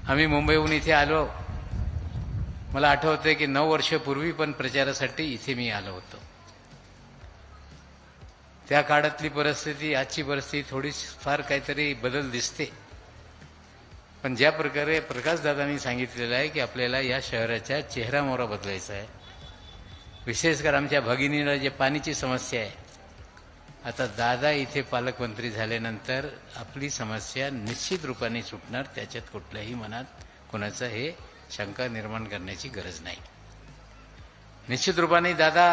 आम्ही मुंबईहून इथे आलो. मला आठवतंय की 9 वर्षापूर्वी पण प्रचारासाठी इथे मी आलो होतो. त्या काळातली परिस्थिती आजची परिस्थिती थोडी फार काहीतरी बदल दिसते. पण ज्या प्रकारे प्रकाशदादांनी सांगितलेलं आहे की आपल्याला या शहराच्या चेहरामोहरा बदलायचा आहे, विशेषकर आमच्या भगिनीला जे पाण्याची समस्या आहे, आता दादा इथे पालकमंत्री झाल्यानंतर आपली समस्या निश्चित रूपाने सुटणार, त्याच्यात कुठल्याही मनात कोणाचं हे शंका निर्माण करण्याची गरज नाही. निश्चित रूपाने दादा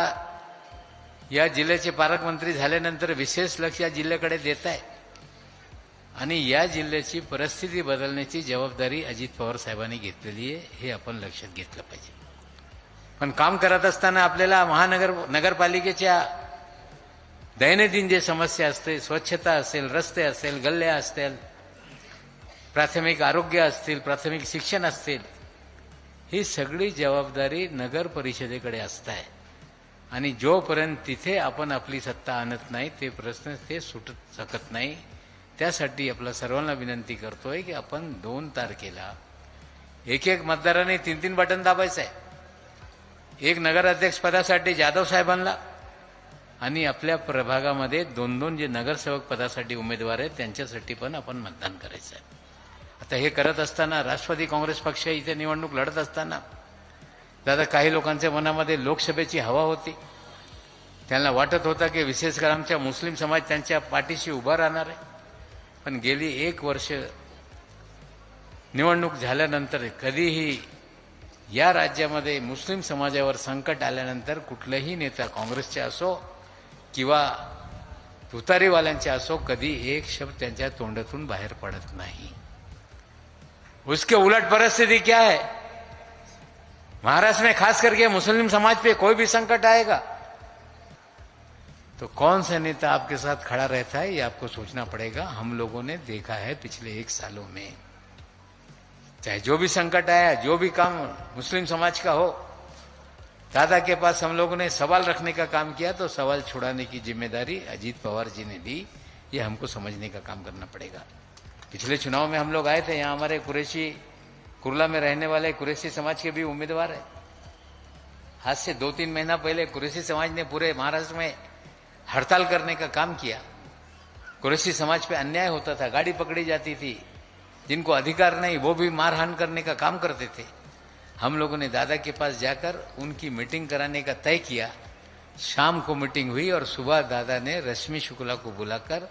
या जिल्ह्याचे पालकमंत्री झाल्यानंतर विशेष लक्ष या जिल्ह्याकडे देत आहे आणि या जिल्ह्याची परिस्थिती बदलण्याची जबाबदारी अजित पवार साहेबांनी घेतलेली आहे, हे आपण लक्षात घेतलं पाहिजे. पण काम करत असताना आपल्याला नगरपालिकेच्या दैनंदिन जे समस्या असते, स्वच्छता असेल, रस्ते असेल, गल्ल्या असतील, प्राथमिक आरोग्य असतील, प्राथमिक शिक्षण असतील, ही सगळी जबाबदारी नगर परिषदेकडे असत आहे आणि जोपर्यंत तिथे आपण आपली सत्ता आणत नाही ते प्रश्न ते सुटत शकत नाही. त्यासाठी आपल्या सर्वांना विनंती करतोय की आपण 2 तारखेला एक मतदाराने 3 बटन दाबायचं आहे. एक नगराध्यक्ष पदासाठी जाधव साहेबांना आणि आपल्या प्रभागामध्ये 2 जे नगरसेवक पदासाठी उमेदवार आहेत त्यांच्यासाठी पण आपण मतदान करायचं आहे. आता हे करत असताना राष्ट्रवादी काँग्रेस पक्ष इथे निवडणूक लढत असताना दादा काही लोकांच्या मनामध्ये लोकसभेची हवा होती. त्यांना वाटत होता की विशेषकर आमच्या मुस्लिम समाज त्यांच्या पाठीशी उभा राहणार आहे. पण गेली 1 वर्ष निवडणूक झाल्यानंतर कधीही या राज्यामध्ये मुस्लिम समाजावर संकट आल्यानंतर कुठलाही नेता काँग्रेसचे असो किंवा तुतारीवाल्यांचे असो कधी एक शब्द त्यांच्या तोंडातून बाहेर पडत नाही. उसके उलट परिस्थिति क्या है, महाराष्ट्र में खास करके मुस्लिम समाज पे कोई भी संकट आएगा तो कौन सा नेता आपके साथ खड़ा रहता है ये आपको सोचना पड़ेगा. हम लोगों ने देखा है पिछले 1 सालों में, चाहे जो भी संकट आया, जो भी काम मुस्लिम समाज का हो, दादा के पास हम लोगों ने सवाल रखने का काम किया तो सवाल छुड़ाने की जिम्मेदारी अजीत पवार जी ने ली. ये हमको समझने का काम करना पड़ेगा. पिछले चुनाव में हम लोग आए थे, यहाँ हमारे कुरैशी कुर्ला में रहने वाले कुरैशी समाज के भी उम्मीदवार है. आज से 2-3 महीना पहले कुरैशी समाज ने पूरे महाराष्ट्र में हड़ताल करने का काम किया. कुरैशी समाज पे अन्याय होता था, गाड़ी पकड़ी जाती थी, जिनको अधिकार नहीं वो भी मारहान करने का काम करते थे. हम लोगों ने दादा के पास जाकर उनकी मीटिंग कराने का तय किया. शाम को मीटिंग हुई और सुबह दादा ने रश्मि शुक्ला को बुलाकर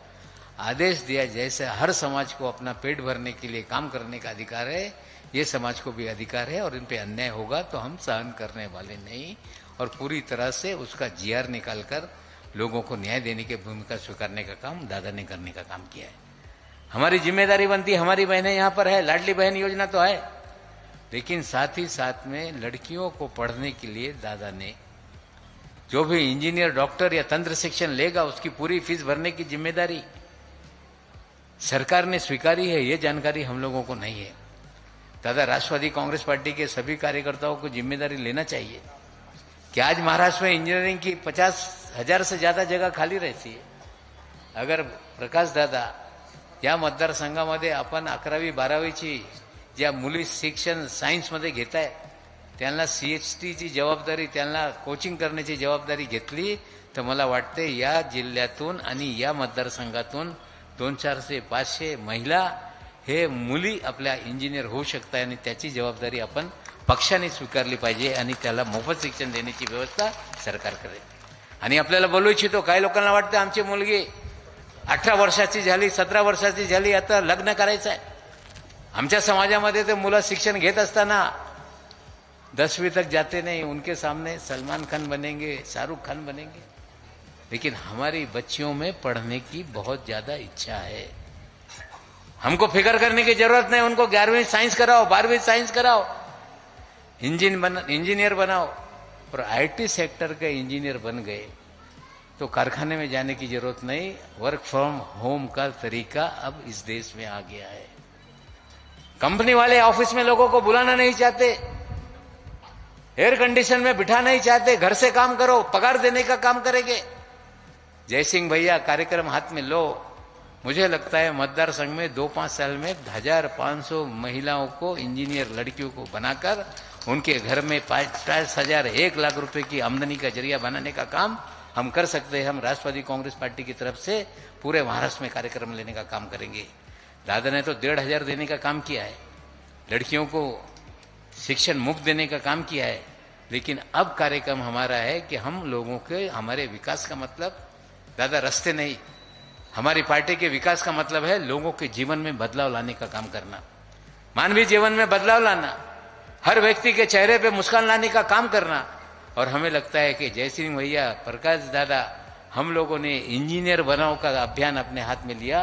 आदेश दिया जैसे हर समाज को अपना पेट भरने के लिए काम करने का अधिकार है, ये समाज को भी अधिकार है और इन पे अन्याय होगा तो हम सहन करने वाले नहीं और पूरी तरह से उसका जीआर निकालकर लोगों को न्याय देने की भूमिका स्वीकारने का काम दादा ने करने का काम किया है. हमारी जिम्मेदारी बनती है, हमारी बहनें यहाँ पर है, लाडली बहन योजना तो है, लेकिन साथ ही साथ में लड़कियों को पढ़ने के लिए दादा ने जो भी इंजीनियर, डॉक्टर या तंत्र शिक्षण लेगा उसकी पूरी फीस भरने की जिम्मेदारी सरकार ने स्वीकारी है. ये जानकारी हम लोगों को नहीं है. दादा राष्ट्रवादी कांग्रेस पार्टी के सभी कार्यकर्ताओं को जिम्मेदारी लेना चाहिए कि आज महाराष्ट्र में इंजीनियरिंग की 50,000 से ज्यादा जगह खाली रहती है. अगर प्रकाश दादा या मतदारसंघामध्ये आपण 11वी-12वीची ज्या मुली शिक्षण सायन्समध्ये घेत आहे त्यांना CHTची जबाबदारी, त्यांना कोचिंग करण्याची जबाबदारी घेतली तर मला वाटते या जिल्ह्यातून आणि या मतदारसंघातून 200-500 महिला हे मुली आपल्या इंजिनियर होऊ शकतात आणि त्याची जबाबदारी आपण पक्षाने स्वीकारली पाहिजे आणि त्याला मोफत शिक्षण देण्याची व्यवस्था सरकार करेल. आणि आपल्याला बोलू इच्छितो, काही लोकांना वाटतं आमची मुलगी 18 वर्षाची झाली, 17 वर्षाची झाली, आता लग्न करायचं आहे. आमच्या समाजामध्ये ते मुलं शिक्षण घेत असताना 10वीं तक जाते नहीं, उनके सामने सलमान खान बनेंगे, शाहरुख खान बनेंगे, लेकिन हमारी बच्चियों में पढ़ने की बहुत ज्यादा इच्छा है. हमको फिक्र करने की जरूरत नहीं, उनको 11वीं साइंस कराओ, 12वीं साइंस कराओ, इंजीनियर बनाओ. और IT सेक्टर के इंजीनियर बन गए तो कारखाने में जाने की जरूरत नहीं. वर्क फ्रॉम होम का तरीका अब इस देश में आ गया है. कंपनी वाले ऑफिस में लोगों को बुलाना नहीं चाहते, एयर कंडीशन में बिठा नहीं चाहते, घर से काम करो, पगार देने का काम करेंगे. जयसिंह भैया कार्यक्रम हाथ में लो, मुझे लगता है मतदार संघ में 2-5 साल में 1500 महिलाओं को, इंजीनियर लड़कियों को बनाकर उनके घर में 50,000 1 लाख रुपए की आमदनी का जरिया बनाने का काम हम कर सकते हैं। हम राष्ट्रवादी कांग्रेस पार्टी की तरफ से पूरे महाराष्ट्र में कार्यक्रम लेने का काम करेंगे। दादा ने तो 1,500 देने का काम किया है, लड़कियों को शिक्षण मुफ्त देने का काम किया है, लेकिन अब कार्यक्रम हमारा है कि हम लोगों के, हमारे विकास का मतलब दादा रास्ते नहीं, हमारी पार्टी के विकास का मतलब है लोगों के जीवन में बदलाव लाने का काम करना, मानवीय जीवन में बदलाव लाना, हर व्यक्ति के चेहरे पे मुस्कान लाने का काम करना। और हमें लगता है कि जयसिंह भैया, प्रकाश दादा, हम लोगों ने इंजीनियर बनाओ का अभियान अपने हाथ में लिया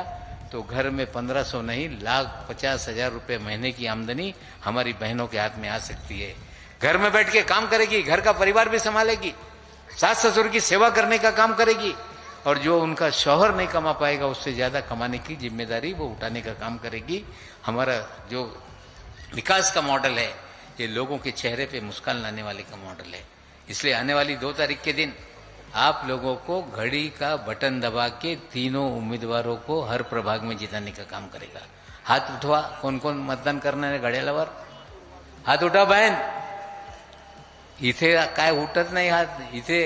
तो घर में 1500 नहीं 1,50,000 रुपए महीने की आमदनी हमारी बहनों के हाथ में आ सकती है। घर में बैठ के काम करेगी, घर का परिवार भी संभालेगी, सास ससुर की सेवा करने का काम करेगी, और जो उनका शौहर नहीं कमा पाएगा उससे ज्यादा कमाने की जिम्मेदारी वो उठाने का काम करेगी। हमारा जो विकास का मॉडल है ये लोगों के चेहरे पे मुस्कान लाने वाले का मॉडल है। इसलिए आने वाली 2 तारीख के दिन आप लोगों को घड़ी का बटन दबा के तीनों उम्मीदवारों को हर प्रभाग में जिताने का काम करेगा। हाथ उठवा, कौन कौन मतदान करणार आहे घड्याळावर? हात उठा बहन, इथे काय उठत नाही हात, इथे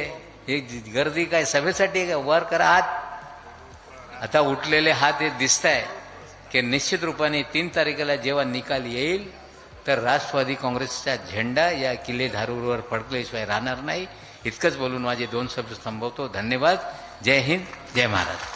एक गर्दी काय सभेसाठी काय? वर करा हात। आता उठलेले हात हे दिसत आहे की निश्चित रूपाने 3 तारखेला जेव्हा निकाल येईल तर राष्ट्रवादी काँग्रेसचा झेंडा या किल्ले धारूरवर फडकल्याशिवाय राहणार नाही। इतकंच बोलून माझे 2 शब्द थांबवतो। धन्यवाद। जय हिंद, जय महाराष्ट्र।